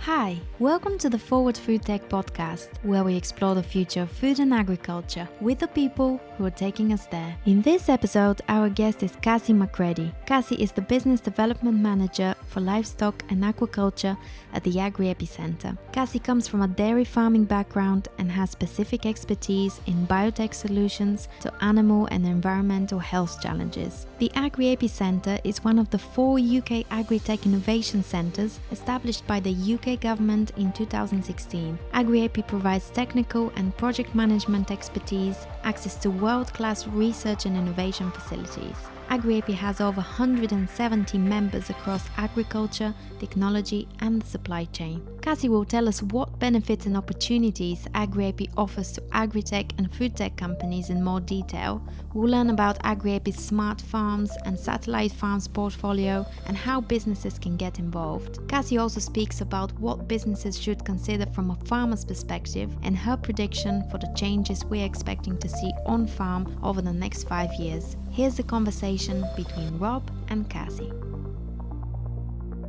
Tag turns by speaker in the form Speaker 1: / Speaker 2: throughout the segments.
Speaker 1: Hi, welcome to the Forward Food Tech podcast, where we explore the future of food and agriculture with the people who are taking us there. In this episode, our guest is Kasi McReddie. Kasi is the Business Development Manager for Livestock and Aquaculture at the Agri-Epi Centre. Kasi comes from a dairy farming background and has specific expertise in biotech solutions to animal and environmental health challenges. The Agri-Epi Centre is one of the 4 UK Agri-tech Innovation Centres established by the UK government in 2016. Agri-Epi provides technical and project management expertise, access to world-class research and innovation facilities. Agri-Epi has over 170 members across agriculture, technology and the supply chain. Kasi will tell us what benefits and opportunities Agri-Epi offers to agri-tech and food tech companies in more detail. We'll learn about Agri-Epi's smart farms and satellite farms portfolio and how businesses can get involved. Kasi also speaks about what businesses should consider from a farmer's perspective and her prediction for the changes we're expecting to see on farm over the next 5 years. Here's the conversation between Rob and Kasi.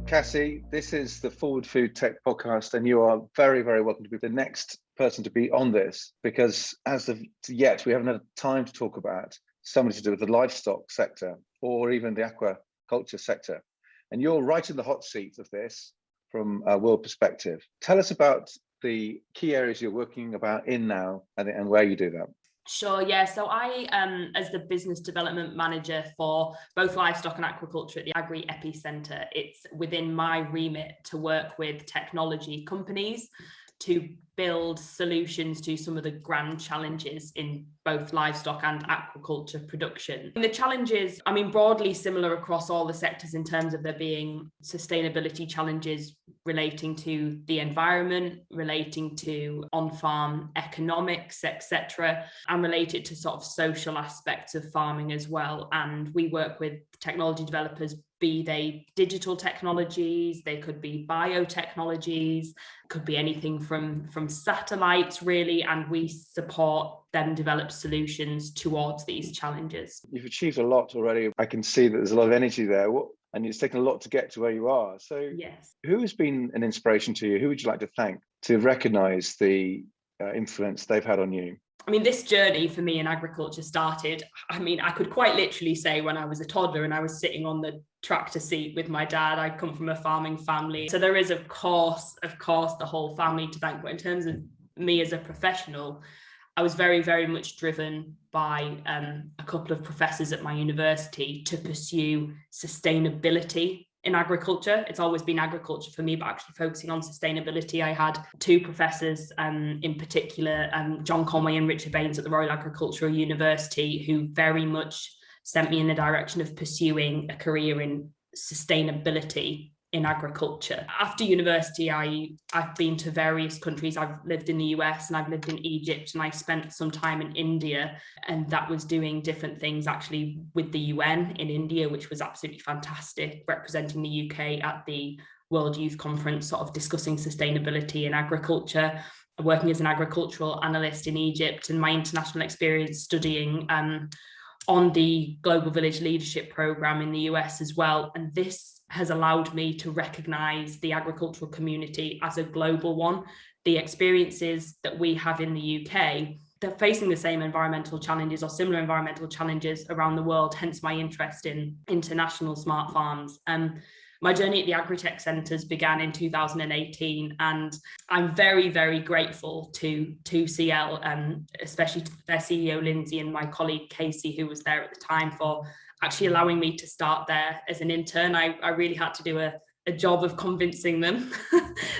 Speaker 2: Kasi, this is the Forward Food Tech podcast, and you are very, very welcome to be the next person to be on this, because as of yet, we haven't had time to talk about something to do with the livestock sector or even the aquaculture sector. And you're right in the hot seat of this from a world perspective. Tell us about the key areas you're working about in now and where you do that.
Speaker 3: Sure, yeah. So I, as the business development manager for both livestock and aquaculture at the Agri-Epi Centre, it's within my remit to work with technology companies to build solutions to some of the grand challenges in both livestock and aquaculture production. And the challenges, broadly similar across all the sectors in terms of there being sustainability challenges relating to the environment, relating to on-farm economics, etc., and related to sort of social aspects of farming as well. And we work with technology developers, be they digital technologies, they could be biotechnologies, could be anything from satellites really, and we support them develop solutions towards these challenges.
Speaker 2: You've achieved a lot already. I can see that there's a lot of energy there, and it's taken a lot to get to where you are. So
Speaker 3: yes. Who
Speaker 2: Who has been an inspiration to you? Who would you like to thank to recognise the influence they've had on you?
Speaker 3: This journey for me in agriculture started, I could quite literally say when I was a toddler and I was sitting on the tractor seat with my dad. I come from a farming family. So there is, of course, the whole family to thank. But in terms of me as a professional, I was very, very much driven by a couple of professors at my university to pursue sustainability in agriculture. It's always been agriculture for me, but actually focusing on sustainability. I had 2 professors in particular, John Conway and Richard Baines at the Royal Agricultural University, who very much sent me in the direction of pursuing a career in sustainability in agriculture. After university, I've been to various countries. I've lived in the US and I've lived in Egypt, and I spent some time in India, and that was doing different things actually with the UN in India, which was absolutely fantastic, representing the UK at the World Youth Conference, sort of discussing sustainability in agriculture, working as an agricultural analyst in Egypt, and my international experience studying on the Global Village Leadership Programme in the US as well. And this has allowed me to recognise the agricultural community as a global one. The experiences that we have in the UK, they're facing the same environmental challenges or similar environmental challenges around the world, hence my interest in international smart farms. My journey at the Agri-tech Centres began in 2018, and I'm very, very grateful to CL, especially to their CEO Lindsay and my colleague Casey, who was there at the time, for actually allowing me to start there as an intern. I really had to do a job of convincing them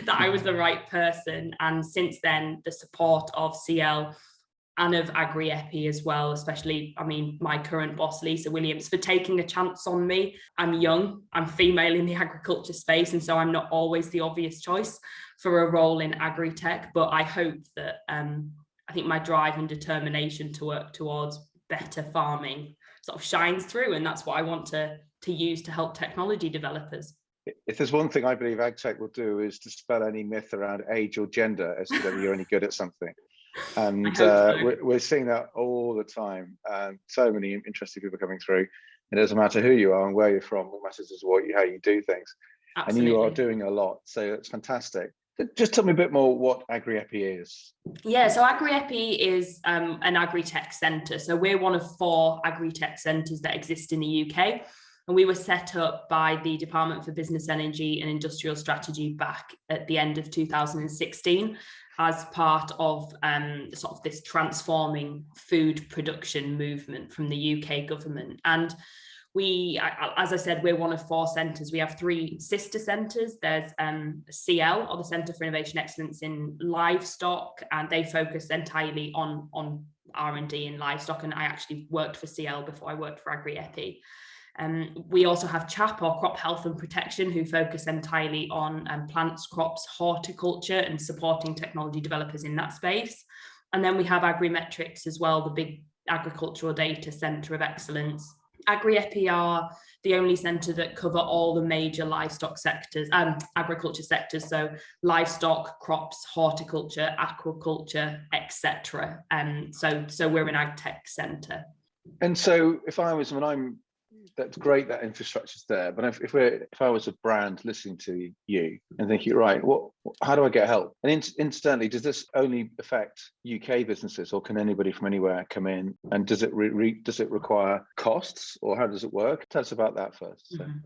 Speaker 3: that I was the right person. And since then, the support of CL and of Agri-Epi as well, especially, my current boss, Lisa Williams, for taking a chance on me. I'm young, I'm female in the agriculture space, and so I'm not always the obvious choice for a role in agri-tech, but I hope that, I think my drive and determination to work towards better farming sort of shines through, and that's what I want to use to help technology developers.
Speaker 2: If there's one thing I believe AgTech will do, is dispel any myth around age or gender as to whether you're any good at something. And we're seeing that all the time. So many interesting people coming through. It doesn't matter who you are and where you're from. What matters is how you do things.
Speaker 3: Absolutely.
Speaker 2: And you are doing a lot. So it's fantastic. Just tell me a bit more what Agri-Epi is.
Speaker 3: Yeah, so Agri-Epi is an agri-tech centre. So we're one of 4 agri-tech centres that exist in the UK. And we were set up by the Department for Business, Energy and Industrial Strategy back at the end of 2016 as part of sort of this transforming food production movement from the UK government. And we, as I said, we're one of 4 centres. We have 3 sister centres. There's CL, or the Centre for Innovation Excellence in Livestock, and they focus entirely on R&D in livestock. And I actually worked for CL before I worked for Agri-Epi. We also have CHAP, or Crop Health and Protection, who focus entirely on plants, crops, horticulture, and supporting technology developers in that space. And then we have Agrimetrics as well, the big agricultural data centre of excellence. Agri-Epi are the only centre that cover all the major livestock sectors and agriculture sectors, so livestock, crops, horticulture, aquaculture, etc. So we're an agtech centre.
Speaker 2: And so that's great that infrastructure's there, but if I was a brand listening to you and thinking, right, how do I get help? And incidentally, does this only affect UK businesses, or can anybody from anywhere come in? And does it require costs, or how does it work? Tell us about that first.
Speaker 3: Mm-hmm.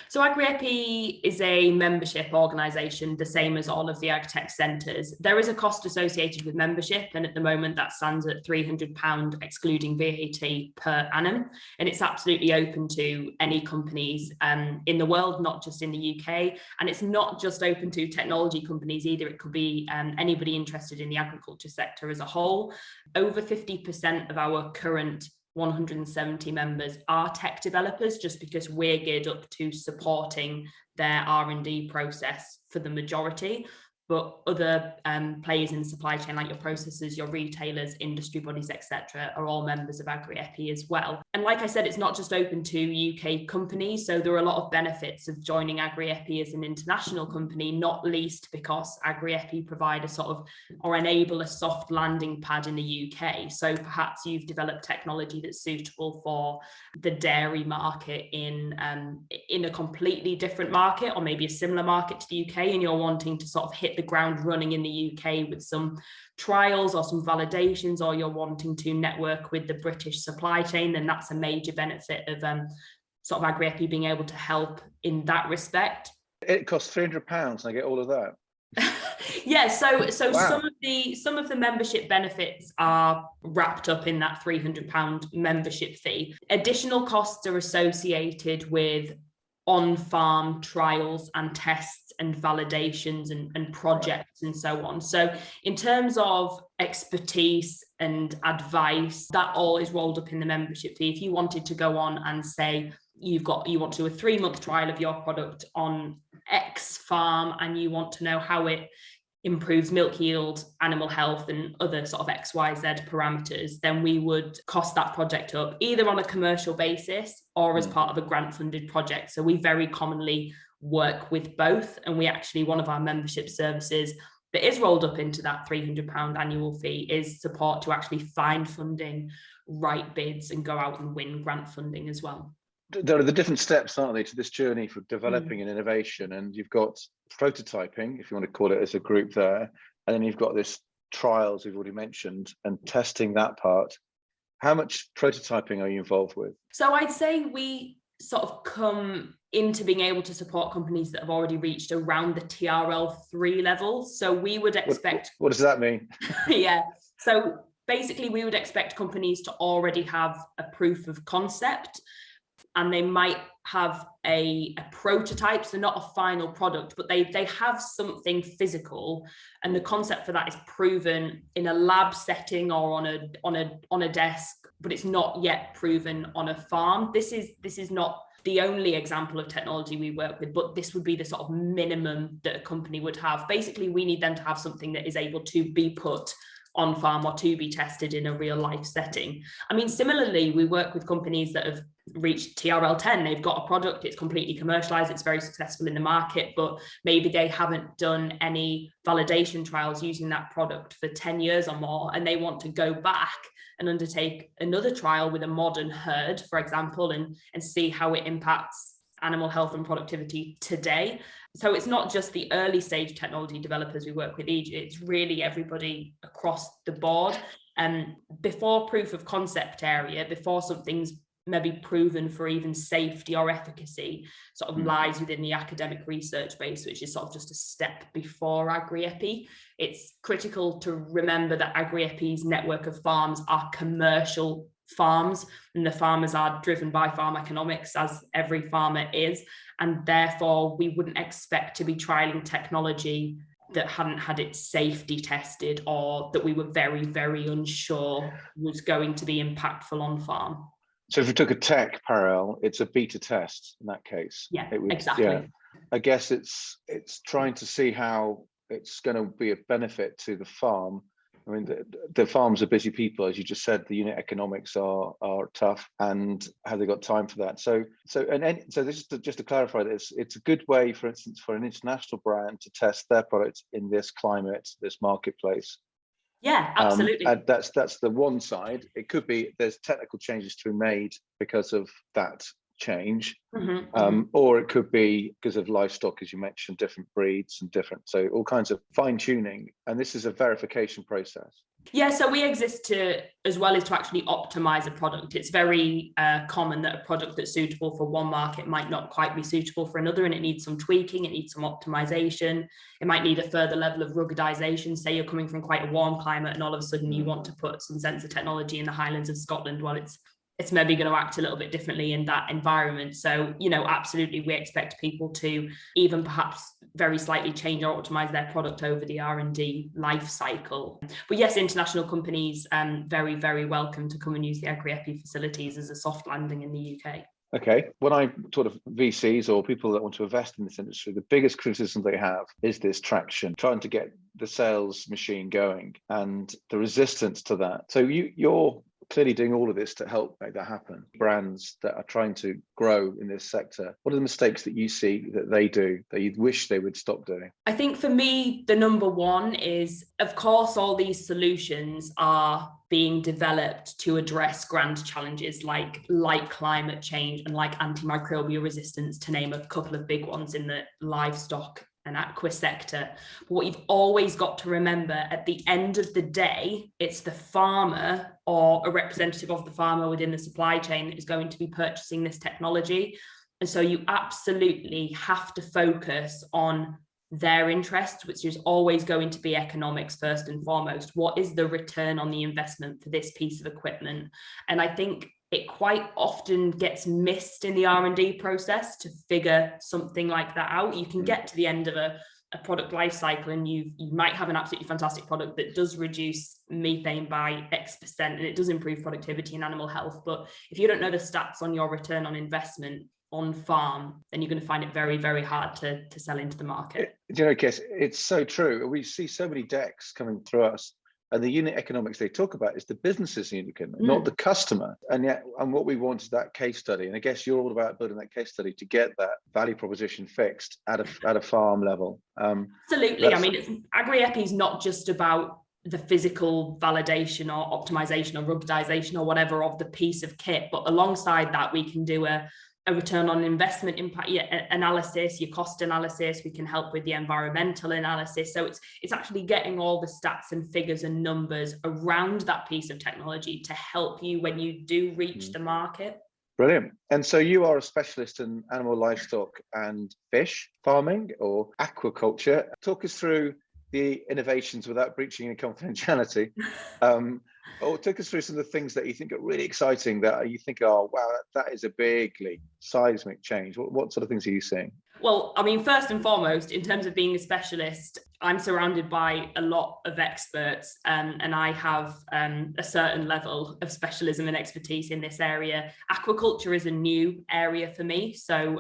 Speaker 3: So Agri-Epi is a membership organisation, the same as all of the agtech centres. There is a cost associated with membership, and at the moment that stands at £300 excluding VAT per annum. And it's absolutely open to any companies in the world, not just in the UK. And it's not just open to technology companies either. It could be anybody interested in the agriculture sector as a whole. Over 50% of our current 170 members are tech developers, just because we're geared up to supporting their R&D process for the majority. But other players in the supply chain, like your processors, your retailers, industry bodies, etc., are all members of Agri-Epi as well. And like I said, it's not just open to UK companies. So there are a lot of benefits of joining Agri-Epi as an international company, not least because Agri-Epi provide or enable a soft landing pad in the UK. So perhaps you've developed technology that's suitable for the dairy market in a completely different market, or maybe a similar market to the UK, and you're wanting to sort of hit the ground running in the UK with some trials or some validations, or you're wanting to network with the British supply chain, then that's a major benefit of sort of Agri-Epi being able to help in that respect.
Speaker 2: It costs £300 and I get all of that.
Speaker 3: Yeah, so
Speaker 2: Wow.
Speaker 3: some of the membership benefits are wrapped up in that £300 membership fee. Additional costs are associated with on-farm trials and tests and validations and projects and so on. So in terms of expertise and advice, that all is rolled up in the membership fee. If you wanted to go on and say you want to do a 3-month trial of your product on X farm, and you want to know how it improves milk yield, animal health, and other sort of XYZ parameters, then we would cost that project up either on a commercial basis or as part of a grant funded project. So we very commonly work with both, and we actually, one of our membership services that is rolled up into that £300 annual fee is support to actually find funding, write bids, and go out and win grant funding as well.
Speaker 2: There are the different steps, aren't they, to this journey for developing an innovation? And you've got prototyping, if you want to call it, as a group there, and then you've got this trials we've already mentioned and testing that part. How much prototyping are you involved with?
Speaker 3: So I'd say we sort of come into being able to support companies that have already reached around the TRL3 level. So we would expect...
Speaker 2: What does that mean?
Speaker 3: Yeah. So basically we would expect companies to already have a proof of concept, and they might have a prototype, so not a final product, but they have something physical, and the concept for that is proven in a lab setting or on a desk, but it's not yet proven on a farm. This is not the only example of technology we work with, but this would be the sort of minimum that a company would have. Basically, we need them to have something that is able to be put on farm or to be tested in a real life setting. I mean, similarly, we work with companies that have reached TRL10. They've got a product, it's completely commercialized, it's very successful in the market, but maybe they haven't done any validation trials using that product for 10 years or more, and they want to go back and undertake another trial with a modern herd, for example, and see how it impacts animal health and productivity today. So it's not just the early stage technology developers we work with, it's really everybody across the board. And before proof of concept area, before something's maybe proven for even safety or efficacy, sort of lies within the academic research base, which is sort of just a step before Agri-Epi. It's critical to remember that Agri-Epi's network of farms are commercial farms, and the farmers are driven by farm economics, as every farmer is, and therefore we wouldn't expect to be trialing technology that hadn't had its safety tested, or that we were very, very unsure was going to be impactful on farm.
Speaker 2: So if we took a tech parallel, it's a beta test in that case.
Speaker 3: Yeah, exactly. Yeah.
Speaker 2: I guess it's trying to see how it's going to be a benefit to the farm. I mean, the farms are busy people, as you just said. The unit economics are tough, and have they got time for that? So this is just to clarify this. It's a good way, for instance, for an international brand to test their product in this climate, this marketplace.
Speaker 3: Yeah, absolutely.
Speaker 2: And that's the one side. It could be there's technical changes to be made because of that change, or it could be because of livestock, as you mentioned, different breeds and different, so all kinds of fine tuning. And this is a verification process.
Speaker 3: Yeah, so we exist to, as well as to actually optimize a product. It's very common that a product that's suitable for one market might not quite be suitable for another, and it needs some tweaking, it needs some optimization. It might need a further level of ruggedization. Say you're coming from quite a warm climate and all of a sudden you want to put some sensor technology in the Highlands of Scotland. Well, it's maybe going to act a little bit differently in that environment. So, absolutely, we expect people to even perhaps very slightly change or optimize their product over the R&D life cycle. But yes, international companies very, very welcome to come and use the Agri-Epi facilities as a soft landing in the UK.
Speaker 2: Okay, when I talk to VCs or people that want to invest in this industry, the biggest criticism they have is this traction, trying to get the sales machine going and the resistance to that. So you're clearly doing all of this to help make that happen. Brands that are trying to grow in this sector, what are the mistakes that you see that they do that you'd wish they would stop doing?
Speaker 3: I think for me, the number one is, of course, all these solutions are being developed to address grand challenges like climate change and like antimicrobial resistance, to name a couple of big ones in the livestock and aqua sector. But what you've always got to remember, at the end of the day, it's the farmer or a representative of the farmer within the supply chain that is going to be purchasing this technology. And so you absolutely have to focus on their interest, which is always going to be economics first and foremost. What is the return on the investment for this piece of equipment? And I think it quite often gets missed in the R&D process to figure something like that out. You can get to the end of a product life cycle and you might have an absolutely fantastic product that does reduce methane by X% and it does improve productivity and animal health. But if you don't know the stats on your return on investment on farm, then you're going to find it very, very hard to sell into the market.
Speaker 2: Kes, it's so true. We see so many decks coming through us, and the unit economics they talk about is the business's unit economics, not the customer. And what we want is that case study. And I guess you're all about building that case study to get that value proposition fixed at a farm level.
Speaker 3: Absolutely. I mean, Agri-Epi is not just about the physical validation or optimization or ruggedization or whatever of the piece of kit, but alongside that, we can do a return on investment impact analysis, your cost analysis. We can help with the environmental analysis. So it's actually getting all the stats and figures and numbers around that piece of technology to help you when you do reach the market.
Speaker 2: Brilliant. And so you are a specialist in animal, livestock and fish farming or aquaculture. Talk us through the innovations without breaching any confidentiality. Or take us through some of the things that you think are really exciting, that you think, oh, wow, that is a big leap, seismic change. What sort of things are you seeing?
Speaker 3: Well, I mean, first and foremost, in terms of being a specialist, I'm surrounded by a lot of experts, and I have a certain level of specialism and expertise in this area. Aquaculture is a new area for me. So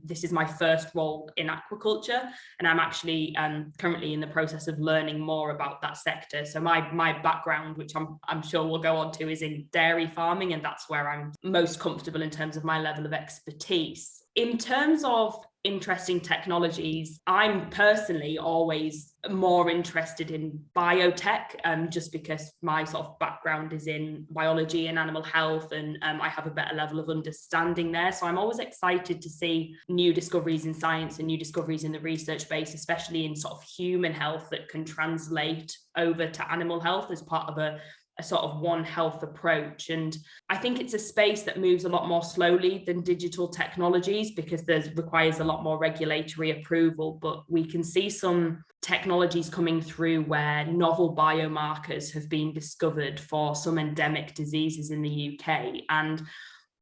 Speaker 3: this is my first role in aquaculture, and I'm actually currently in the process of learning more about that sector. So my background, which I'm sure we'll go on to, is in dairy farming, and that's where I'm most comfortable in terms of my level of expertise. In terms of interesting technologies, I'm personally always more interested in biotech, just because my sort of background is in biology and animal health, and I have a better level of understanding there. So I'm always excited to see new discoveries in science and new discoveries in the research base, especially in sort of human health that can translate over to animal health as part of a sort of one health approach. And I think it's a space that moves a lot more slowly than digital technologies because requires a lot more regulatory approval, but we can see some technologies coming through where novel biomarkers have been discovered for some endemic diseases in the UK. And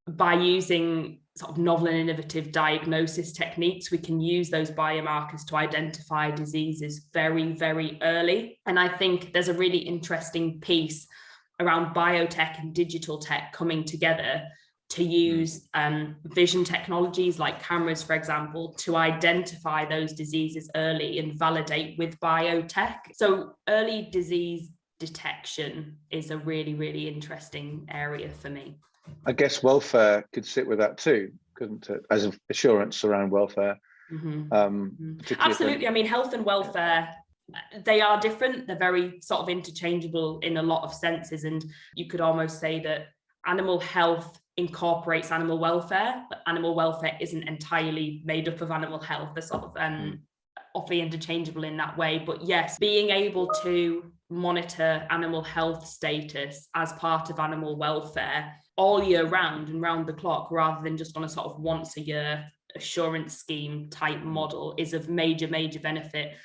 Speaker 3: by using sort of novel and innovative diagnosis techniques, we can use those biomarkers to identify diseases very, very early. And I think there's a really interesting piece around biotech and digital tech coming together to use vision technologies like cameras, for example, to identify those diseases early and validate with biotech. So early disease detection is a really, really interesting area for me.
Speaker 2: I guess welfare could sit with that too, couldn't it? As an assurance around welfare.
Speaker 3: Absolutely. I mean, health and welfare, they are different. They're very sort of interchangeable in a lot of senses. And you could almost say that animal health incorporates animal welfare, but animal welfare isn't entirely made up of animal health. They're sort of awfully interchangeable in that way. But yes, being able to monitor animal health status as part of animal welfare all year round and round the clock, rather than just on a sort of once a year assurance scheme type model, is of major, major benefit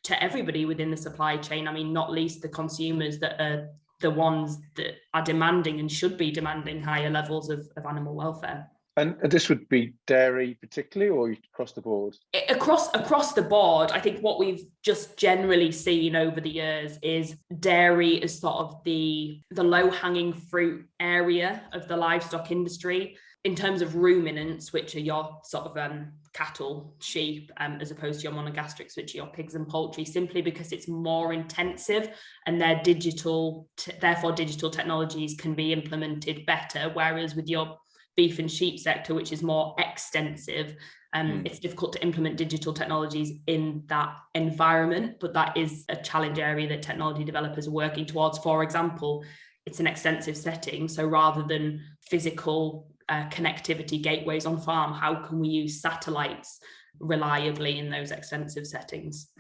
Speaker 3: to everybody within the supply chain. I mean, not least the consumers that are the ones that are demanding and should be demanding higher levels of animal welfare.
Speaker 2: And this would be dairy particularly, or across the board?
Speaker 3: Across the board, I think what we've just generally seen over the years is dairy is sort of the low-hanging fruit area of the livestock industry in terms of ruminants, which are your sort of cattle, sheep, as opposed to your monogastrics, which are your pigs and poultry, simply because it's more intensive and their therefore digital technologies can be implemented better. Whereas with your beef and sheep sector, which is more extensive, it's difficult to implement digital technologies in that environment, but that is a challenge area that technology developers are working towards. For example, it's an extensive setting, so rather than physical connectivity gateways on farm, how can we use satellites reliably in those extensive settings?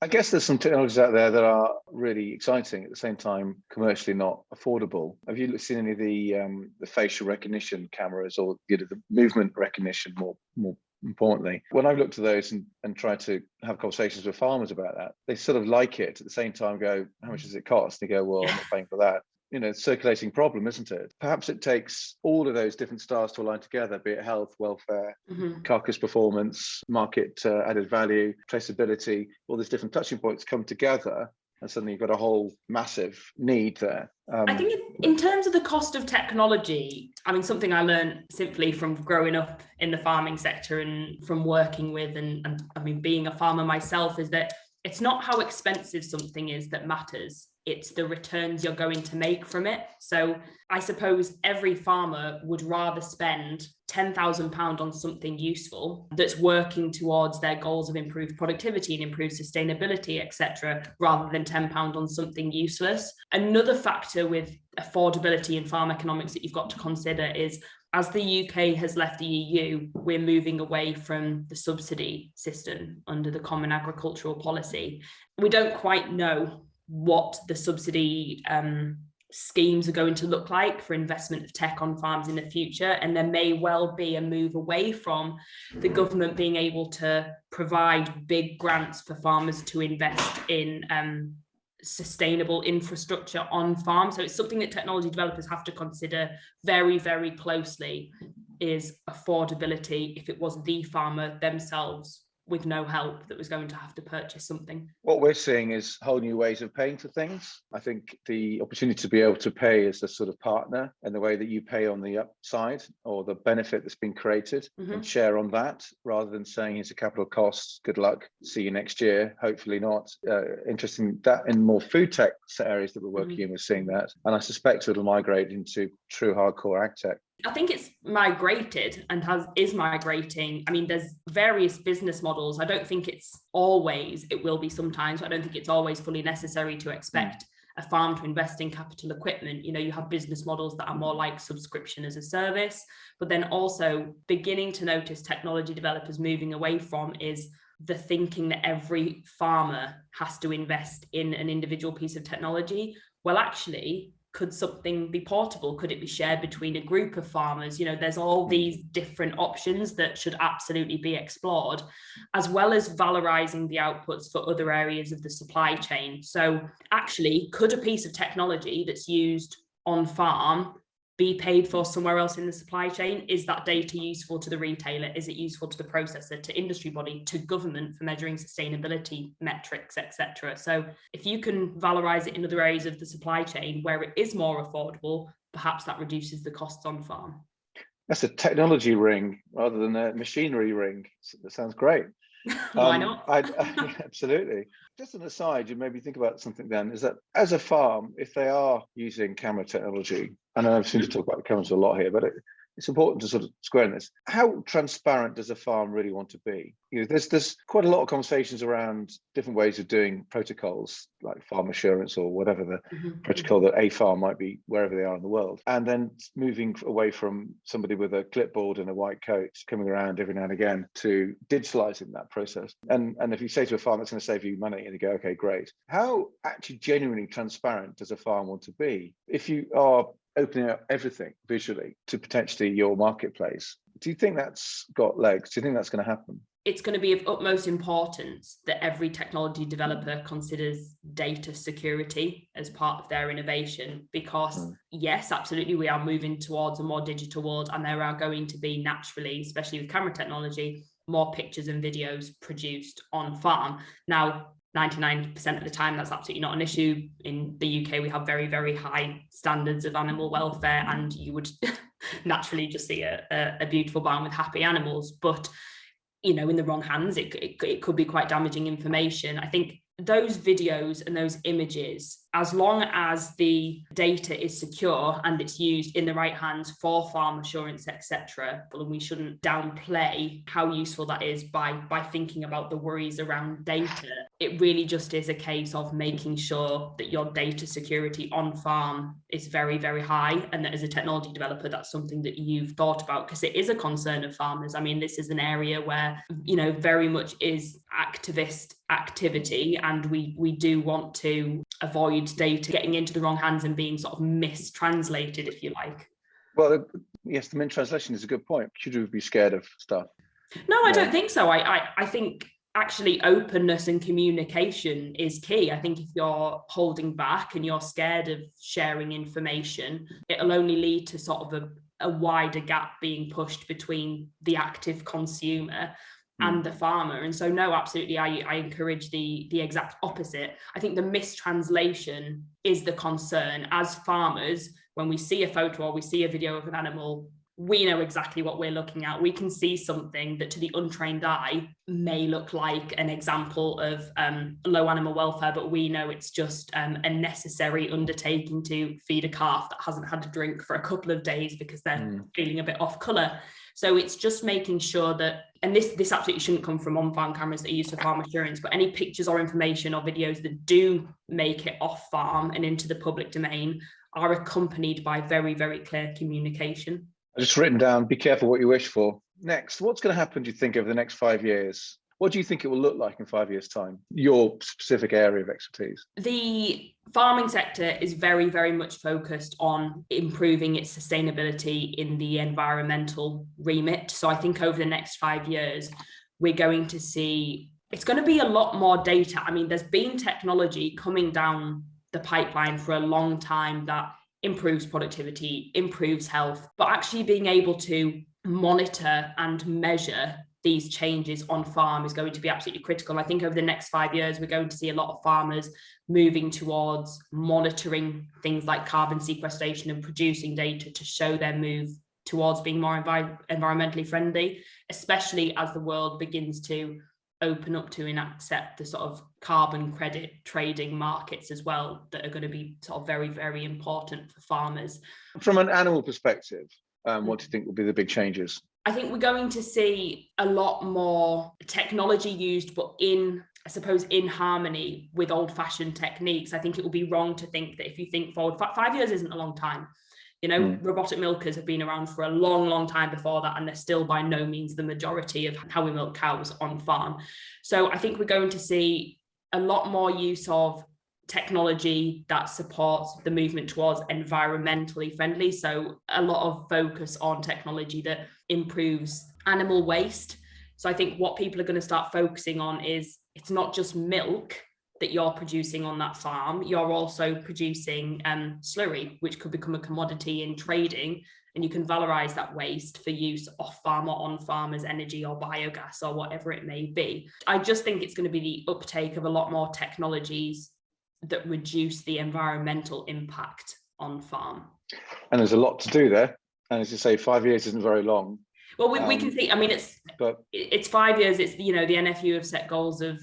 Speaker 2: I guess there's some technologies out there that are really exciting, at the same time commercially not affordable. Have you seen any of the facial recognition cameras, or the movement recognition more importantly? When I've looked at those and tried to have conversations with farmers about that, they sort of like it, at the same time go, how much does it cost? And they go, well, I'm not paying for that. Circulating problem, isn't it? Perhaps it takes all of those different stars to align together, be it health, welfare, carcass performance, market added value, traceability, all these different touching points come together, and suddenly you've got a whole massive need there.
Speaker 3: I think in terms of the cost of technology, I mean, something I learned simply from growing up in the farming sector and from working with, and I mean, being a farmer myself, is that it's not how expensive something is that matters. It's the returns you're going to make from it. So I suppose every farmer would rather spend £10,000 on something useful that's working towards their goals of improved productivity and improved sustainability, etc., rather than £10 on something useless. Another factor with affordability in farm economics that you've got to consider is, as the UK has left the EU, we're moving away from the subsidy system under the Common Agricultural Policy. We don't quite know what the subsidy schemes are going to look like for investment of tech on farms in the future. And there may well be a move away from the government being able to provide big grants for farmers to invest in sustainable infrastructure on farm. So it's something that technology developers have to consider very, very closely, is affordability if it was the farmer themselves with no help that was going to have to purchase something.
Speaker 2: What we're seeing is whole new ways of paying for things. I think the opportunity to be able to pay as a sort of partner in the way that you pay on the upside or the benefit that's been created and share on that, rather than saying it's a capital cost, good luck, see you next year, hopefully not. Interesting that in more food tech areas that we're working in, we're seeing that. And I suspect it'll migrate into true hardcore ag tech
Speaker 3: I think it's migrated and is migrating. I mean, there's various business models. I don't think it will be sometimes, but I don't think it's always fully necessary to expect a farm to invest in capital equipment. You have business models that are more like subscription as a service, but then also beginning to notice technology developers moving away from is the thinking that every farmer has to invest in an individual piece of technology. Well, actually, could something be portable? Could it be shared between a group of farmers? There's all these different options that should absolutely be explored, as well as valorizing the outputs for other areas of the supply chain. So actually, could a piece of technology that's used on farm be paid for somewhere else in the supply chain? Is that data useful to the retailer? Is it useful to the processor, to industry body, to government for measuring sustainability metrics, etc.? So if you can valorize it in other areas of the supply chain where it is more affordable, perhaps that reduces the costs on farm.
Speaker 2: That's a technology ring rather than a machinery ring. That sounds great.
Speaker 3: Why not?
Speaker 2: Absolutely. Just an aside, you maybe think about something then, is that as a farm, if they are using camera technology, and I seem to talk about the cameras a lot here, but it's important to sort of square in this. How transparent does a farm really want to be? There's quite a lot of conversations around different ways of doing protocols, like farm assurance or whatever the protocol that a farm might be wherever they are in the world, and then moving away from somebody with a clipboard and a white coat coming around every now and again to digitalizing that process. And if you say to a farm it's going to save you money, and you go, okay, great. How actually genuinely transparent does a farm want to be? If you are opening up everything visually to potentially your marketplace, do you think that's got legs? Do you think that's going to happen?
Speaker 3: It's going to be of utmost importance that every technology developer considers data security as part of their innovation, because yes, absolutely, we are moving towards a more digital world, and there are going to be naturally, especially with camera technology, more pictures and videos produced on farm. Now, 99% of the time, that's absolutely not an issue. In the UK, we have very, very high standards of animal welfare, and you would naturally just see a beautiful barn with happy animals. But, in the wrong hands, it could be quite damaging information. I think those videos and those images, as long as the data is secure and it's used in the right hands for farm assurance, etc., and we shouldn't downplay how useful that is by thinking about the worries around data. It really just is a case of making sure that your data security on farm is very, very high, and that as a technology developer, that's something that you've thought about, because it is a concern of farmers. I mean, this is an area where, very much is activist activity, and we do want to avoid data getting into the wrong hands and being sort of mistranslated, if you like.
Speaker 2: Well, yes, the mistranslation is a good point. Should we be scared of stuff?
Speaker 3: No, I don't think so. I think actually openness and communication is key. I think if you're holding back and you're scared of sharing information, it'll only lead to sort of a wider gap being pushed between the active consumer and the farmer. And so, no, absolutely, I encourage the exact opposite. I think the mistranslation is the concern. As farmers, when we see a photo or we see a video of an animal, we know exactly what we're looking at. We can see something that to the untrained eye may look like an example of low animal welfare, but we know it's just a necessary undertaking to feed a calf that hasn't had a drink for a couple of days because they're feeling a bit off colour. So it's just making sure that, and this absolutely shouldn't come from on-farm cameras that are used for farm assurance, but any pictures or information or videos that do make it off farm and into the public domain are accompanied by very, very clear communication.
Speaker 2: I've just written down, be careful what you wish for. Next, what's going to happen, do you think, over the next 5 years? What do you think it will look like in 5 years' time? Your specific area of expertise.
Speaker 3: The farming sector is very, very much focused on improving its sustainability in the environmental remit. So I think over the next 5 years, we're going to see, it's going to be a lot more data. I mean, there's been technology coming down the pipeline for a long time that improves productivity, improves health, but actually being able to monitor and measure these changes on farm is going to be absolutely critical. I think over the next 5 years, we're going to see a lot of farmers moving towards monitoring things like carbon sequestration and producing data to show their move towards being more environmentally friendly, especially as the world begins to open up to and accept the sort of carbon credit trading markets as well, that are going to be sort of very, very important for farmers.
Speaker 2: From an animal perspective, What do you think will be the big changes?
Speaker 3: I think we're going to see a lot more technology used, but in harmony with old-fashioned techniques. I think it will be wrong to think that if you think forward, 5 years isn't a long time. Robotic milkers have been around for a long, long time before that, and they're still by no means the majority of how we milk cows on farm. So I think we're going to see a lot more use of technology that supports the movement towards environmentally friendly. So a lot of focus on technology that improves animal waste. So I think what people are going to start focusing on is it's not just milk that you're producing on that farm, you're also producing slurry, which could become a commodity in trading, and you can valorize that waste for use off farm or on farm as energy or biogas or whatever it may be. I just think it's going to be the uptake of a lot more technologies that reduce the environmental impact on farm.
Speaker 2: And there's a lot to do there. And as you say, 5 years isn't very long.
Speaker 3: Well, we can see, I mean, it's 5 years. It's, the NFU have set goals of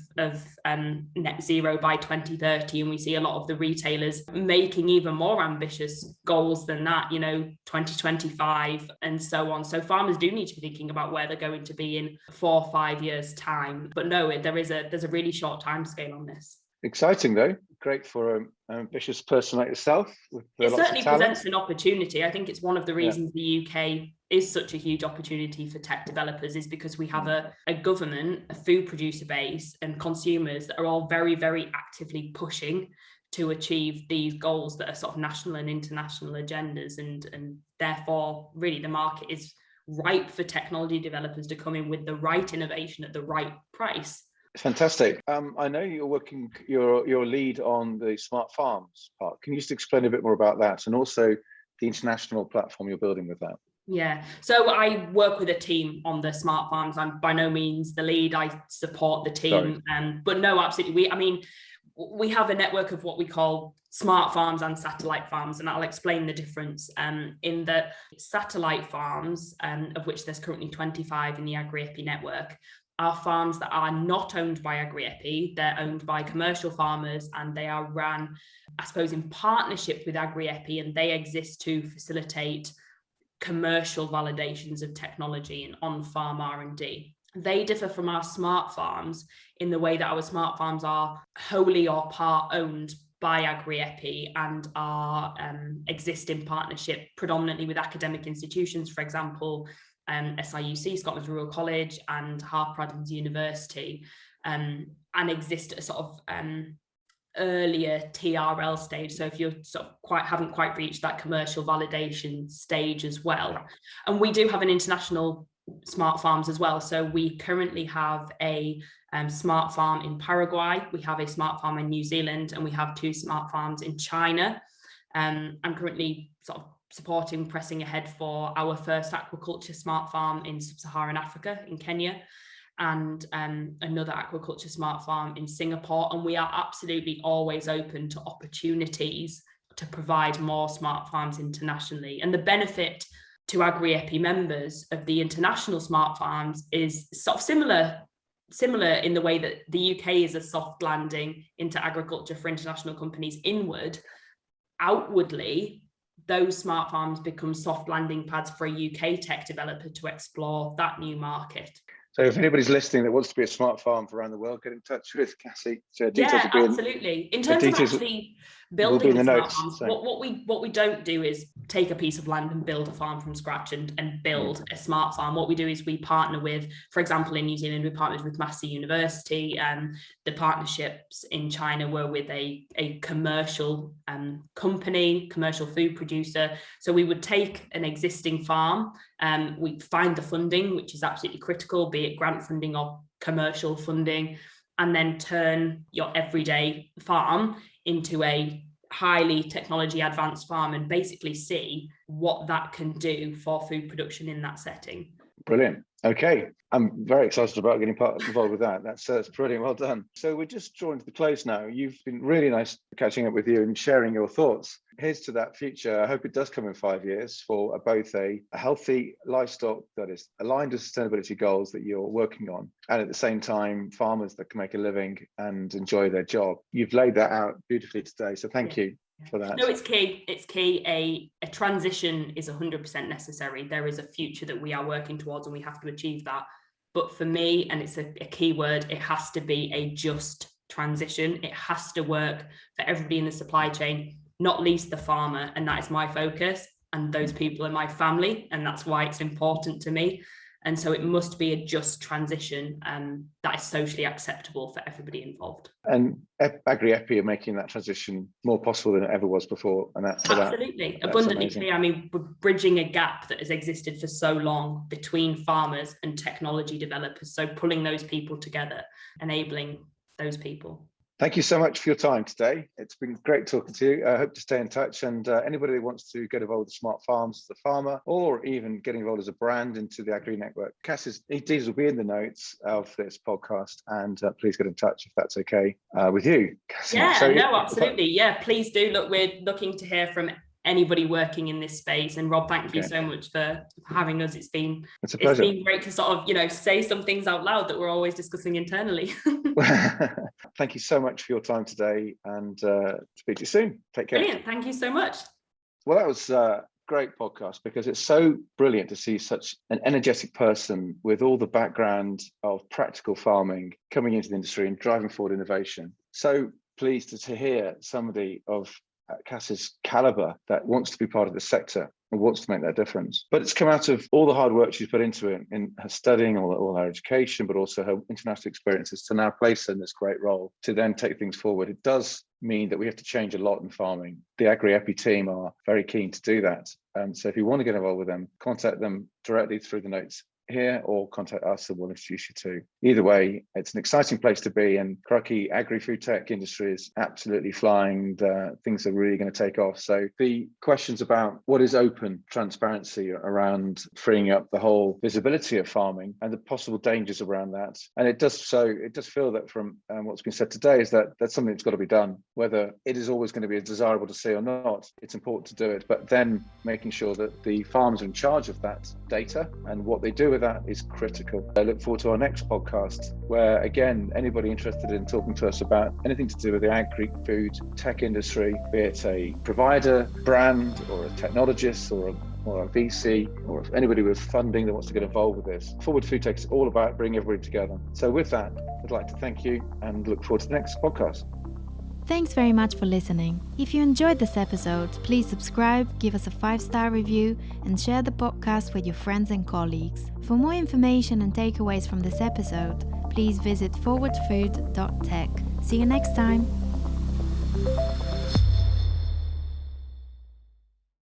Speaker 3: net zero by 2030. And we see a lot of the retailers making even more ambitious goals than that, 2025 and so on. So farmers do need to be thinking about where they're going to be in 4 or 5 years' time. But no, there's a really short time scale on this.
Speaker 2: Exciting though, great for an ambitious person like yourself.
Speaker 3: It certainly presents an opportunity. I think it's one of the reasons the UK is such a huge opportunity for tech developers, is because we have a government, a food producer base and consumers that are all very, very actively pushing to achieve these goals that are sort of national and international agendas. And therefore, really, the market is ripe for technology developers to come in with the right innovation at the right price.
Speaker 2: Fantastic. I know you're working your lead on the smart farms part. Can you just explain a bit more about that, and also the international platform you're building with that?
Speaker 3: Yeah, so I work with a team on the smart farms. I'm by no means the lead. I support the team, but no, absolutely. We have a network of what we call smart farms and satellite farms, and I'll explain the difference. In the satellite farms, of which there's currently 25 in the Agri-Epi network, are farms that are not owned by Agri-Epi. They're owned by commercial farmers, and they are run, I suppose, in partnership with Agri-Epi, and they exist to facilitate commercial validations of technology and on-farm R&D. They differ from our smart farms in the way that our smart farms are wholly or part owned by Agri-Epi and are exist in partnership predominantly with academic institutions, for example, SIUC, Scotland's Rural College, and Harper-Adams University, and exist at a sort of earlier TRL stage. So if you're sort of haven't quite reached that commercial validation stage as well. And we do have an international smart farms as well. So we currently have a smart farm in Paraguay, we have a smart farm in New Zealand, and we have 2 smart farms in China. I'm currently sort of pressing ahead for our first aquaculture smart farm in sub-Saharan Africa, in Kenya, and another aquaculture smart farm in Singapore. And we are absolutely always open to opportunities to provide more smart farms internationally. And the benefit to Agri-Epi members of the international smart farms is sort of similar in the way that the UK is a soft landing into agriculture for international companies inward. Outwardly, those smart farms become soft landing pads for a UK tech developer to explore that new market.
Speaker 2: So if anybody's listening that wants to be a smart farm for around the world, get in touch with Kasi. So
Speaker 3: yeah, absolutely. In terms of actually building the smart farms, what we don't do is take a piece of land and build a farm from scratch and build a smart farm. What we do is we partner with, for example, in New Zealand, we partnered with Massey University, and the partnerships in China were with a commercial company, commercial food producer. So we would take an existing farm, we find the funding, which is absolutely critical, be it grant funding or commercial funding, and then turn your everyday farm into a highly technology advanced farm and basically see what that can do for food production in that setting.
Speaker 2: Brilliant. Okay, I'm very excited about getting involved with that. That's brilliant. Well done. So we're just drawing to the close now. You've been really nice catching up with you and sharing your thoughts. Here's to that future. I hope it does come in 5 years for both a healthy livestock that is aligned to sustainability goals that you're working on, and at the same time, farmers that can make a living and enjoy their job. You've laid that out beautifully today, so thank you. for that.
Speaker 3: No, it's key. It's key. A transition is 100% necessary. There is a future that we are working towards and we have to achieve that. But for me, and it's a key word, it has to be a just transition. It has to work for everybody in the supply chain, not least the farmer. And that is my focus. And those people are my family. And that's why it's important to me. And so it must be a just transition that is socially acceptable for everybody involved.
Speaker 2: And Agri-Epi are making that transition more possible than it ever was before. And
Speaker 3: absolutely, abundantly clear. I mean, we're bridging a gap that has existed for so long between farmers and technology developers. So pulling those people together, enabling those people.
Speaker 2: Thank you so much for your time today. It's been great talking to you. I hope to stay in touch, and anybody who wants to get involved with Smart Farms as a farmer, or even getting involved as a brand into the Agri Network, Kasi's details will be in the notes of this podcast, and please get in touch if that's okay with you, Kasi.
Speaker 3: Yeah, no, absolutely. Yeah, please do. Look, we're looking to hear from anybody working in this space. And Rob, thank you so much for having us. It's been a pleasure. It's been great to sort of, say some things out loud that we're always discussing internally.
Speaker 2: Thank you so much for your time today, and speak to you soon. Take care.
Speaker 3: Brilliant. Thank you so much.
Speaker 2: Well, that was a great podcast, because it's so brilliant to see such an energetic person with all the background of practical farming coming into the industry and driving forward innovation. So pleased to hear somebody of Kasi's caliber that wants to be part of the sector and wants to make that difference. But it's come out of all the hard work she's put into it, in her studying, all her education, but also her international experiences, to now place her in this great role to then take things forward. It does mean that we have to change a lot in farming. The Agri-Epi team are very keen to do that. So if you want to get involved with them, contact them directly through the notes here, or contact us and we'll introduce you to. Either way, it's an exciting place to be, and crikey, agri-foodtech industry is absolutely flying. Things are really going to take off. So the questions about what is open transparency around freeing up the whole visibility of farming and the possible dangers around that, and it does feel that from what's been said today is that that's something that's got to be done. Whether it is always going to be desirable to see or not, it's important to do it, but then making sure that the farmers are in charge of that data, and what they do with that is critical. I look forward to our next podcast, where again, anybody interested in talking to us about anything to do with the agri-food tech industry, be it a provider, brand, or a technologist, or a VC, or anybody with funding that wants to get involved with this. Forward FoodTech is all about bringing everybody together. So with that, I'd like to thank you and look forward to the next podcast.
Speaker 1: Thanks very much for listening. If you enjoyed this episode, please subscribe, give us a 5-star review, and share the podcast with your friends and colleagues. For more information and takeaways from this episode, please visit forwardfoodtech. See you next time.